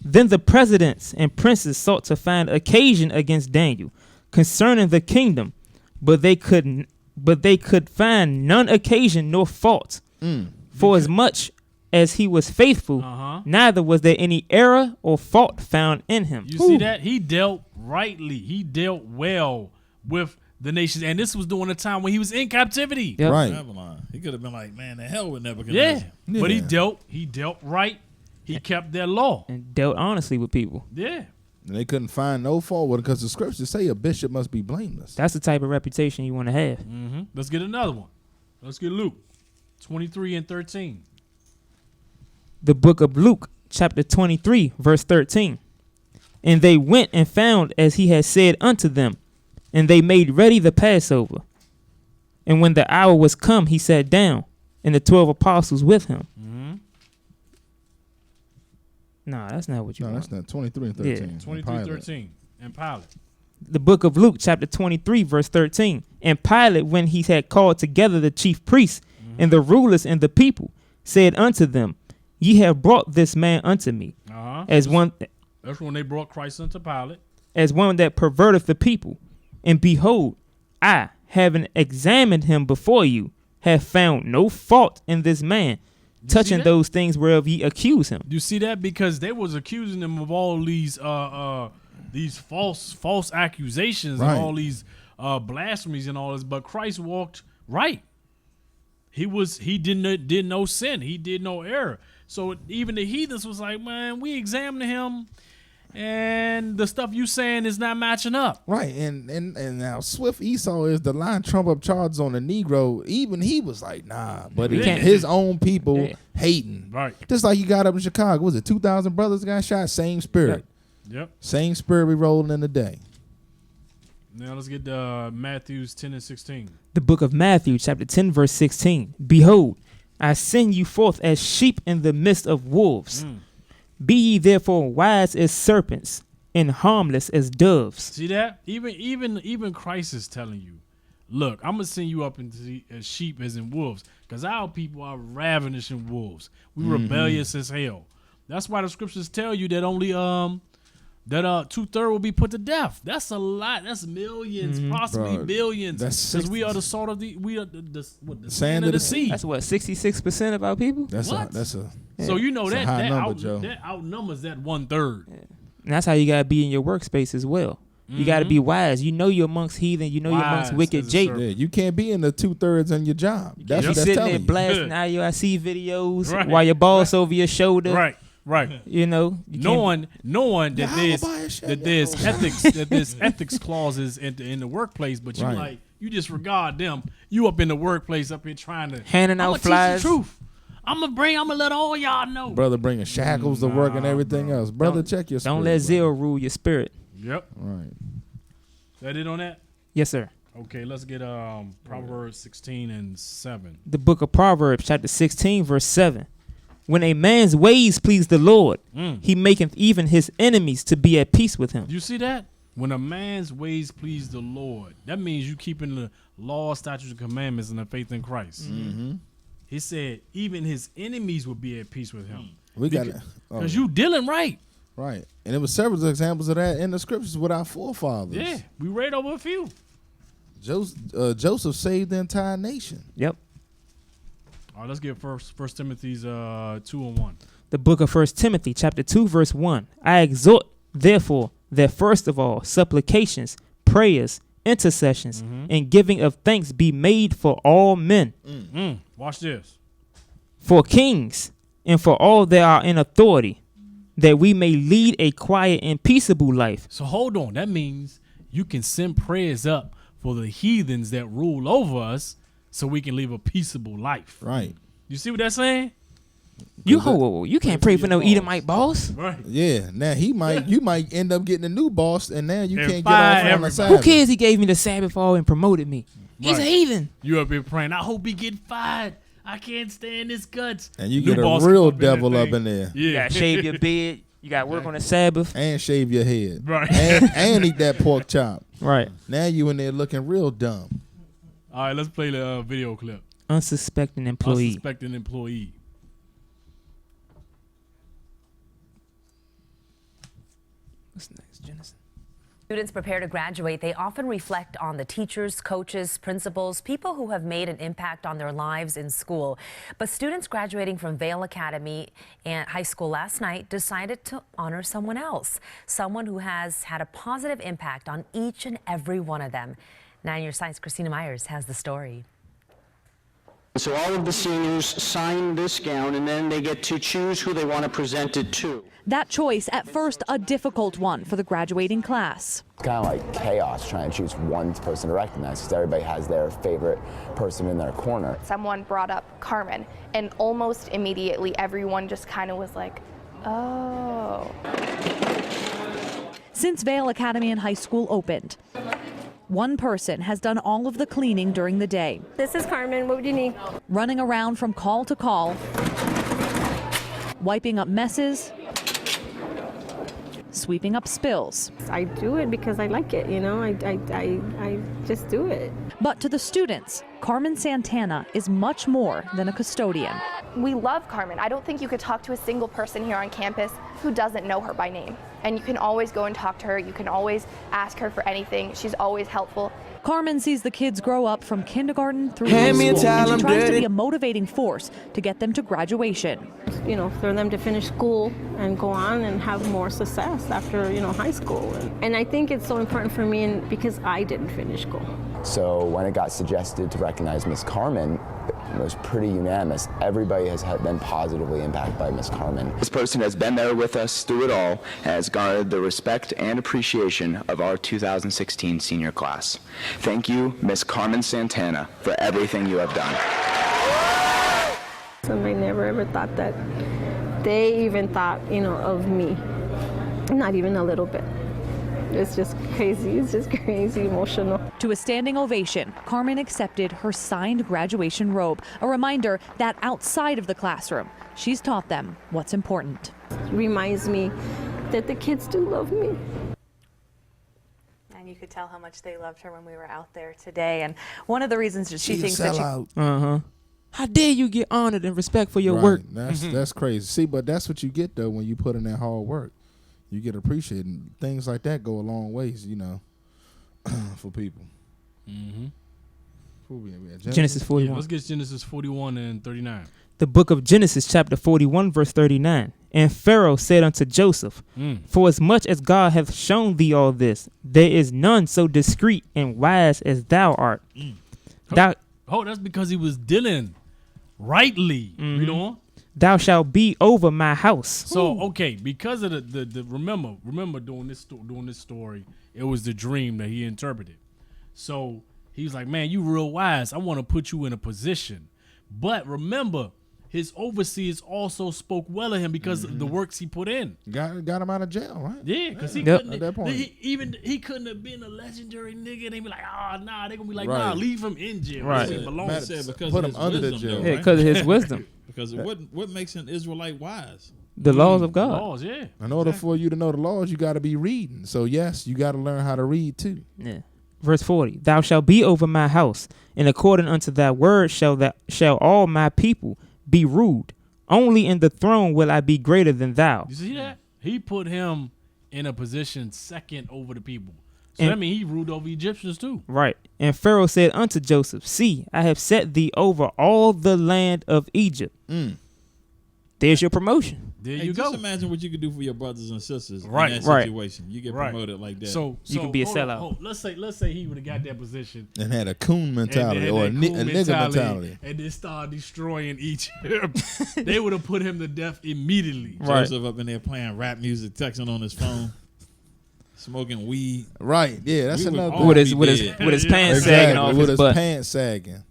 Then the presidents and princes sought to find occasion against Daniel concerning the kingdom, but they could find none occasion nor fault. For as much as he was faithful, neither was there any error or fault found in him. You see that? He dealt rightly. He dealt well with the nations. And this was during a time when he was in captivity. Yep. Right. Babylon. He could have been like, man, the hell with Nebuchadnezzar. Yeah. But he dealt right. He kept their law. And dealt honestly with people. Yeah. And they couldn't find no fault with it because the scriptures say a bishop must be blameless. That's the type of reputation you want to have. Let's get another one. Let's get Luke 23 and 13. The book of Luke, chapter 23, verse 13. And they went and found as he had said unto them, and they made ready the Passover. And when the hour was come, he sat down, and the 12 apostles with him. No, that's not what you want. That's not 23 and 13. Yeah. 23, 13. And Pilate. The book of Luke, chapter 23, verse 13. And Pilate, when he had called together the chief priests and the rulers and the people, said unto them, Ye have brought this man unto me, as one. That's when they brought Christ unto Pilate. As one that perverteth the people. And behold, I, having examined him before you, have found no fault in this man, touching those things whereof ye accuse him. You see that? Because they was accusing him of all these these false accusations and all these blasphemies and all this. But Christ walked right. He did no sin. He did no error. So even the heathens was like, man, we examined him, and the stuff you saying is not matching up. Right, and now Swift Esau is the line trump up charges on the Negro. Even he was like, nah, but his own people hating. Right. Just like you got up in Chicago. Was it 2,000 brothers got shot? Same spirit. Yep. Same spirit we rolling in the day. Now let's get to Matthew 10 and 16. The book of Matthew, chapter 10, verse 16. Behold, I send you forth as sheep in the midst of wolves. Be ye therefore wise as serpents and harmless as doves. See that? Even Christ is telling you, look, I'm gonna send you up into as sheep as in wolves, because our people are ravenous in wolves. We rebellious as hell. That's why the scriptures tell you that only 2/3 will be put to death. That's a lot. That's millions, possibly billions. Because we are the salt of the sand of the sea. That's what 66% of our people. So you know that outnumbers that 1/3. Yeah. And that's how you gotta be in your workspace as well. You gotta be wise. You know you're amongst heathen. You know you're amongst wicked Jake. Yeah, you can't be in the 2/3 on your job. That's what that's sitting telling there you. blasting IUIC videos while your boss over your shoulder. Right. You know, knowing that there's ethics clauses in the workplace, but you disregard them. You up in the workplace up here trying to handing out flyers. Teach the truth. I'm gonna let all y'all know. Brother bringing shackles to work and everything else. Brother, check your spirit. Don't let zeal rule your spirit. Yep. Right. Is that it on that? Yes, sir. Okay, let's get Proverbs 16 and 7. The book of Proverbs, chapter 16, verse 7. When a man's ways please the Lord, he maketh even his enemies to be at peace with him. You see that? When a man's ways please the Lord, that means you keeping the law, statutes, and commandments and the faith in Christ. He said even his enemies will be at peace with him. We got it. Because you dealing right. Right. And there were several examples of that in the scriptures with our forefathers. Yeah, we read over a few. Joseph saved the entire nation. Yep. All right, let's get First Timothy's 2 and 1. The book of 1 Timothy, chapter 2, verse 1. I exhort, therefore, that first of all, supplications, prayers, intercessions, and giving of thanks be made for all men. Watch this. For kings, and for all that are in authority, that we may lead a quiet and peaceable life. So hold on. That means you can send prayers up for the heathens that rule over us, so we can live a peaceable life. Right. You see what that's saying? You can't pray for no Edomite boss. Right. Yeah. Now you might end up getting a new boss, and now you can't get off on the Sabbath. Who cares? He gave me the Sabbath all and promoted me. He's a heathen. You up here praying, I hope he get fired. I can't stand his guts. And you get a real devil up in there. Yeah. You gotta shave your beard. You gotta work on the Sabbath. And shave your head. Right. And eat that pork chop. Right. Now you in there looking real dumb. All right, let's play the video clip. Unsuspecting employee. Unsuspecting employee. What's next, Jenison? Students prepare to graduate. They often reflect on the teachers, coaches, principals, people who have made an impact on their lives in school. But students graduating from Vail Academy and high school last night decided to honor someone else, someone who has had a positive impact on each and every one of them. 9 News Science Christina Myers has the story. So all of the seniors sign this gown, and then they get to choose who they want to present it to. That choice, at first, a difficult one for the graduating class. It's kind of like chaos trying to choose one person to recognize, because everybody has their favorite person in their corner. Someone brought up Carmen, and almost immediately everyone just kind of was like, oh. Since Vail Academy and High School opened, one person has done all of the cleaning during the day. This is Carmen. What would you need? Running around from call to call, wiping up messes, sweeping up spills. I do it because I like it, you know. I just do it. But to the students, Carmen Santana is much more than a custodian. We love Carmen. I don't think you could talk to a single person here on campus who doesn't know her by name. and you can always go and talk to her. You can always ask her for anything. She's always helpful. Carmen sees the kids grow up from kindergarten through high Hand me a school, towel, and she I'm tries to dirty. be a motivating force to get them to graduation. You know, for them to finish school and go on and have more success after, you know, high school. And I think it's so important for me because I didn't finish school. So when it got suggested to recognize Miss Carmen, it was pretty unanimous. Everybody has been positively impacted by Miss Carmen. This person has been there with us through it all and has garnered the respect and appreciation of our 2016 senior class. Thank you, Miss Carmen Santana, for everything you have done. And I never ever thought that they even thought, you know, of me. Not even a little bit. It's just crazy. It's just crazy emotional. To a standing ovation, Carmen accepted her signed graduation robe, a reminder that outside of the classroom, she's taught them what's important. Reminds me that the kids do love me. And you could tell how much they loved her when we were out there today. And one of the reasons that she thinks that How dare you get honored and respect for your Right. work? That's crazy. See, but that's what you get though when you put in that hard work. You get appreciated. And things like that go a long ways, you know, for people. Mm-hmm. Genesis 41. Yeah, let's get Genesis 41 and 39. The book of Genesis, chapter 41, verse 39. And Pharaoh said unto Joseph, For as much as God hath shown thee all this, there is none so discreet and wise as thou art. That's because he was dealing rightly. Read on. Thou shalt be over my house. So okay, because of the remember during this story, it was the dream that he interpreted. So he was like, "Man, you real wise. I want to put you in a position." But remember, his overseers also spoke well of him because of the works he put in. Got him out of jail, right? Yeah, because he Yep. couldn't. At that point. He couldn't have been a legendary nigga. They be like, nah. They gonna be like, Right. nah, leave him in jail. Right. He belongs. Because Put of him his under the wisdom, jail. though, Yeah, right? 'cause of his wisdom. Because what makes an Israelite wise? The laws of God. Laws, yeah. In order for you to know the laws, you got to be reading. So yes, you got to learn how to read too. Yeah. Verse 40. Thou shalt be over my house, and according unto thy word shall all my people be ruled. Only in the throne will I be greater than thou. You see that? He put him in a position second over the people. So And- that means he ruled over Egyptians too. Right. And Pharaoh said unto Joseph, See, I have set thee over all the land of Egypt. There's your promotion. There Hey, you just go. imagine what you could do for your brothers and sisters Right. in that Right. situation. You get Right. promoted like that. So You can be a hold on, sellout. hold on. Let's say he would have got that position And had a coon mentality and or a that cool nigga mentality. and then start destroying Egypt. They would have put him to death immediately. Joseph up in there playing rap music, texting on his phone, smoking weed. Right. Yeah, that's We would another all With his be with his dead. with his pants Exactly, sagging off with his his butt. pants sagging.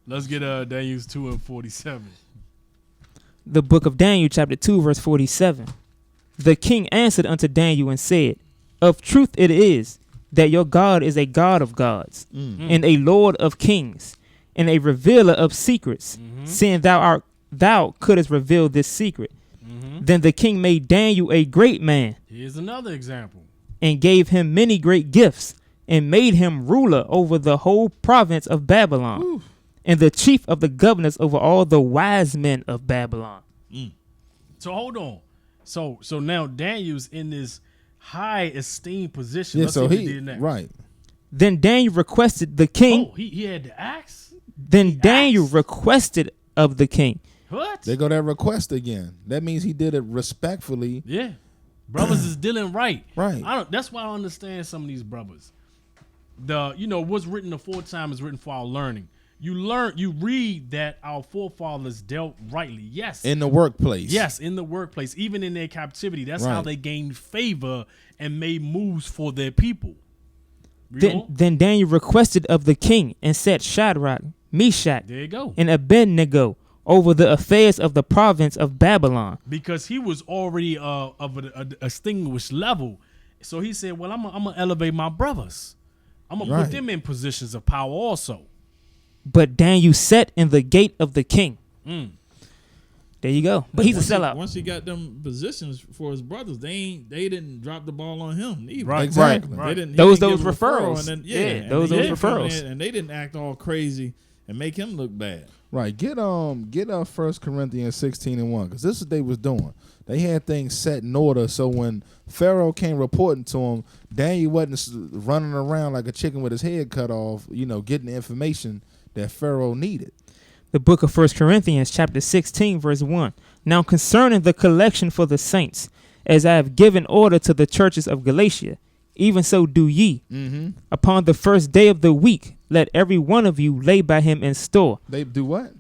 Let's get Daniel 2 and 47. The book of Daniel, chapter 2, verse 47. The king answered unto Daniel and said, Of truth it is that your God is a God of gods, and a Lord of kings, and a revealer of secrets, seeing thou couldst reveal this secret. Then the king made Daniel a great man, Here's another example. and gave him many great gifts, and made him ruler over the whole province of Babylon, and the chief of the governors over all the wise men of Babylon. So hold on. So now Daniel's in this high esteemed position. Yeah, Let's so see if he he did next. right. Then Daniel requested the king. Oh, he had the axe? Then Daniel requested of the king. What? They go that request again. That means he did it respectfully. Yeah. Brothers is dealing right. Right. That's why I understand some of these brothers. What's written aforetime is written for our learning. You read that our forefathers dealt rightly. Yes. In the workplace. Yes, in the workplace, even in their captivity. That's how Right. they gained favor and made moves for their people. Read on. Then Daniel requested of the king and set Shadrach, Meshach, There you go. and Abednego over the affairs of the province of Babylon. Because he was already of a distinguished level. So he said, well, I'm going to elevate my brothers. I'm going to Right. put them in positions of power also. But Daniel sat in the gate of the king. There you go. But he's a sellout. Once he got them positions for his brothers, they didn't drop the ball on him either. Right. Exactly. They didn't. he Those didn't give a referrals. referral, and then, Yeah, and those they didn't come referrals. in and they didn't act all crazy and make him look bad. Right. Get 1 Corinthians 16:1, because this is what they was doing. They had things set in order, so when Pharaoh came reporting to him, Daniel wasn't running around like a chicken with his head cut off, getting the information that Pharaoh needed. The book of 1 Corinthians chapter 16, verse 1. Now concerning the collection for the saints, as I have given order to the churches of Galatia, even so do ye. Mm-hmm. Upon the first day of the week, let every one of you lay by him in store. They do what?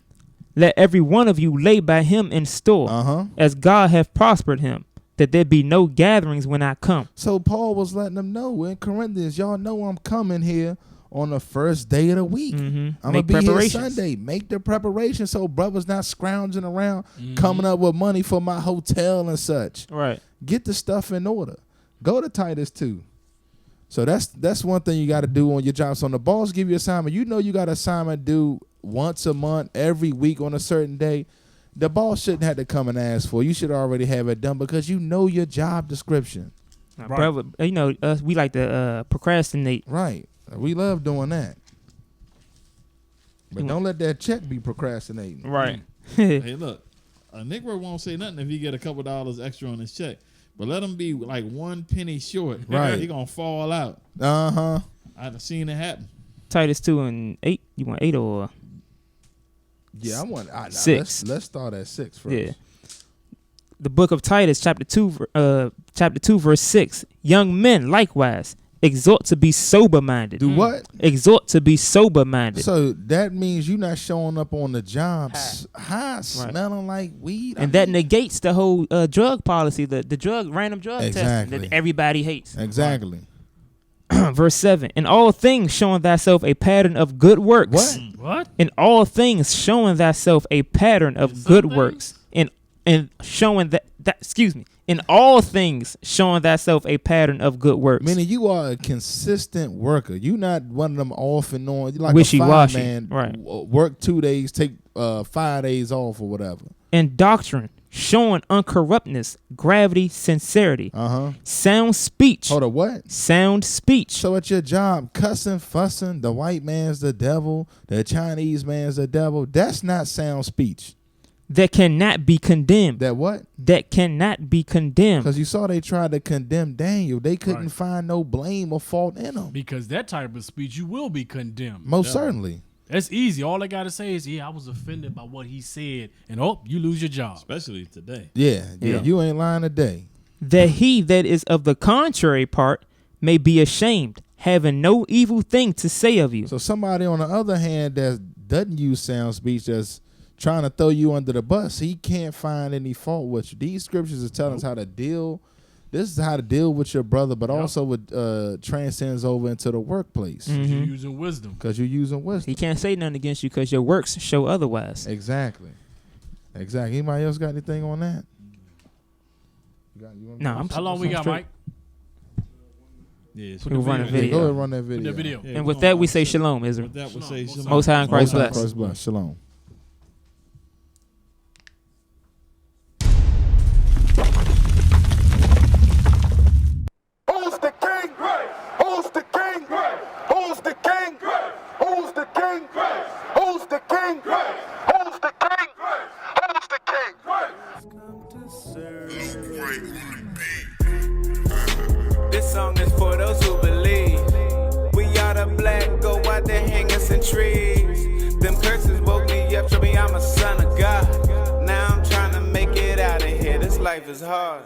Let every one of you lay by him in store, as God hath prospered him, that there be no gatherings when I come. So Paul was letting them know in Corinthians, y'all know I'm coming here on the first day of the week. I'm going to be here Sunday. Make the preparation so brothers not scrounging around, coming up with money for my hotel and such. Right. Get the stuff in order. Go to Titus 2. So that's one thing you got to do on your job. So when the boss give you assignment, you got an assignment due once a month, every week on a certain day. The boss shouldn't have to come and ask for it. You should already have it done because you know your job description. Right. Brother, we like to procrastinate. Right. We love doing that. But don't let that check be procrastinating. Right. Hey, look, a Negro won't say nothing if he get a couple dollars extra on his check. But let him be like 1 penny short. Right. He going to fall out. Uh-huh. I've seen it happen. Titus 2:8. You want 8 or... Yeah, I want 6. Let's start at 6 first. Yeah. The book of Titus, chapter 2, verse 6. Young men, likewise, exhort to be sober-minded. Do what? Exhort to be sober-minded. So that means you're not showing up on the job high smelling like weed. And that negates the whole drug policy, the random drug testing that everybody hates. Exactly. Verse 7. In all things showing thyself a pattern of good works. What? In all things showing thyself a pattern of good works. And showing in all things showing thyself a pattern of good works. Meaning you are a consistent worker. You're not one of them off and on. You're like wishy-washy. A fireman. Right. Work 2 days, take 5 days off or whatever. In doctrine, showing uncorruptness, gravity, sincerity. Sound speech. Hold on, what? Sound speech. So at your job, cussing, fussing, the white man's the devil, the Chinese man's the devil. That's not sound speech. That cannot be condemned. That what? That cannot be condemned. Because you saw they tried to condemn Daniel. They couldn't find no blame or fault in him. Because that type of speech, you will be condemned. Most certainly. That's easy. All I got to say is, I was offended by what he said. And you lose your job. Especially today. Yeah. You ain't lying today. That he that is of the contrary part may be ashamed, having no evil thing to say of you. So somebody on the other hand that doesn't use sound speech, that's trying to throw you under the bus, he can't find any fault with you. These scriptures are telling us how to deal. This is how to deal with your brother, but also with transcends over into the workplace. You're using wisdom. Because you're using wisdom. He can't say nothing against you because your works show otherwise. Exactly. Anybody else got anything on that? How long we got, Mike? Yeah, we'll run a video. Go ahead and run that video. And with that, we say shalom, Israel. With that, we say shalom. Most high in Christ bless. Shalom. Who's the king? Who's the king? Who's the king? Who's the king? Who's the king? Who's the king? Who's the king? This song is for those who believe. We are the black, go out there, hang us in trees. Them curses woke me up, show me I'm a son of God. Now I'm trying to make it out of here, this life is hard.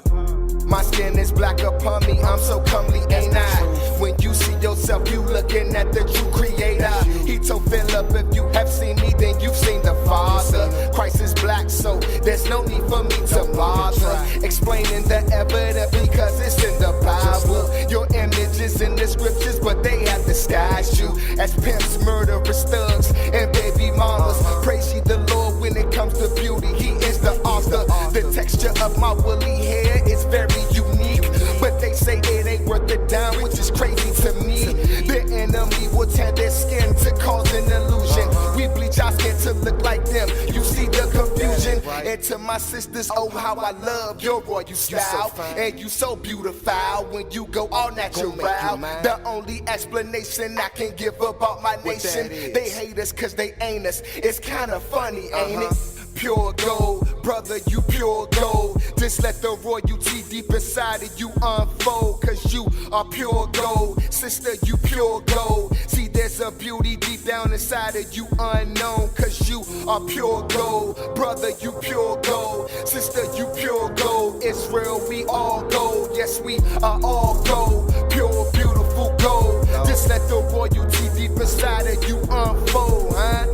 My skin is black upon me, I'm so comely, ain't I? When you see yourself, you looking at the true creator. He told Philip, if you have seen me, then you've seen the Father. Christ is black, so there's no need for me to bother explaining the evidence because it's in the Bible. Your image is in the scriptures, but they have disguised you as pimps, murderers, thugs, and baby mamas. Praise ye the Lord when it comes to beauty, he is the author. The texture of my woolly hair is very unique, but they say it ain't worth the dime, which is crazy to me. The enemy will tan their skin to cause an illusion. We bleach our skin to look like them. You see the confusion. It And to my sisters, oh how I love your royal style. And you so beautiful when you go all natural. The only explanation I can give about my nation, they hate us cause they ain't us. It's kinda funny, ain't it? Pure gold, brother, you pure gold. Just let the royalty deep inside of you unfold. Cause you are pure gold, sister, you pure gold. See, there's a beauty deep down inside of you unknown. Cause you are pure gold, brother, you pure gold. Sister, you pure gold. It's real, we all gold. Yes, we are all gold, pure, beautiful gold. Just let the royalty deep inside of you unfold, huh?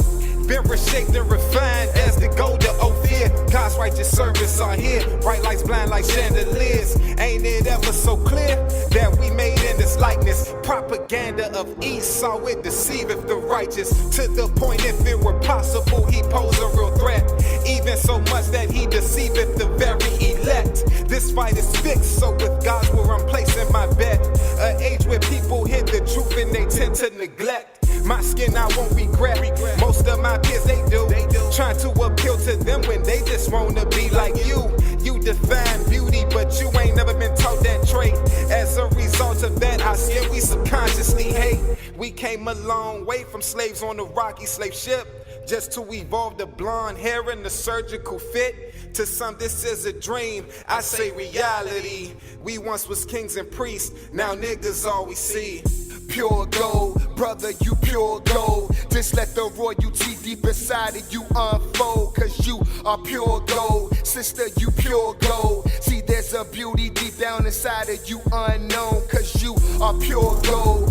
Very shaped and refined as the gold of Ophir. God's righteous servants are here, bright lights blind like chandeliers. Ain't it ever so clear that we made in this likeness? Propaganda of Esau, it deceiveth the righteous. To the point if it were possible, he posed a real threat. Even so much that he deceiveth the very elect. This fight is fixed, so with God's where I'm placing my bet. An age where people hear the truth and they tend to neglect. My skin I won't regret. Most of my peers they do. Trying to appeal to them when they just wanna be like you. You define beauty, but you ain't never been taught that trait. As a result of that, I see we subconsciously hate. We came a long way from slaves on the rocky slave ship, just to evolve the blonde hair and the surgical fit. To some this is a dream, I say reality. We once was kings and priests, now niggas all we see. Pure gold, brother, you pure gold. Just let the royalty deep inside of you unfold. Cause you are pure gold, sister, you pure gold. See, there's a beauty deep down inside of you unknown. Cause you are pure gold,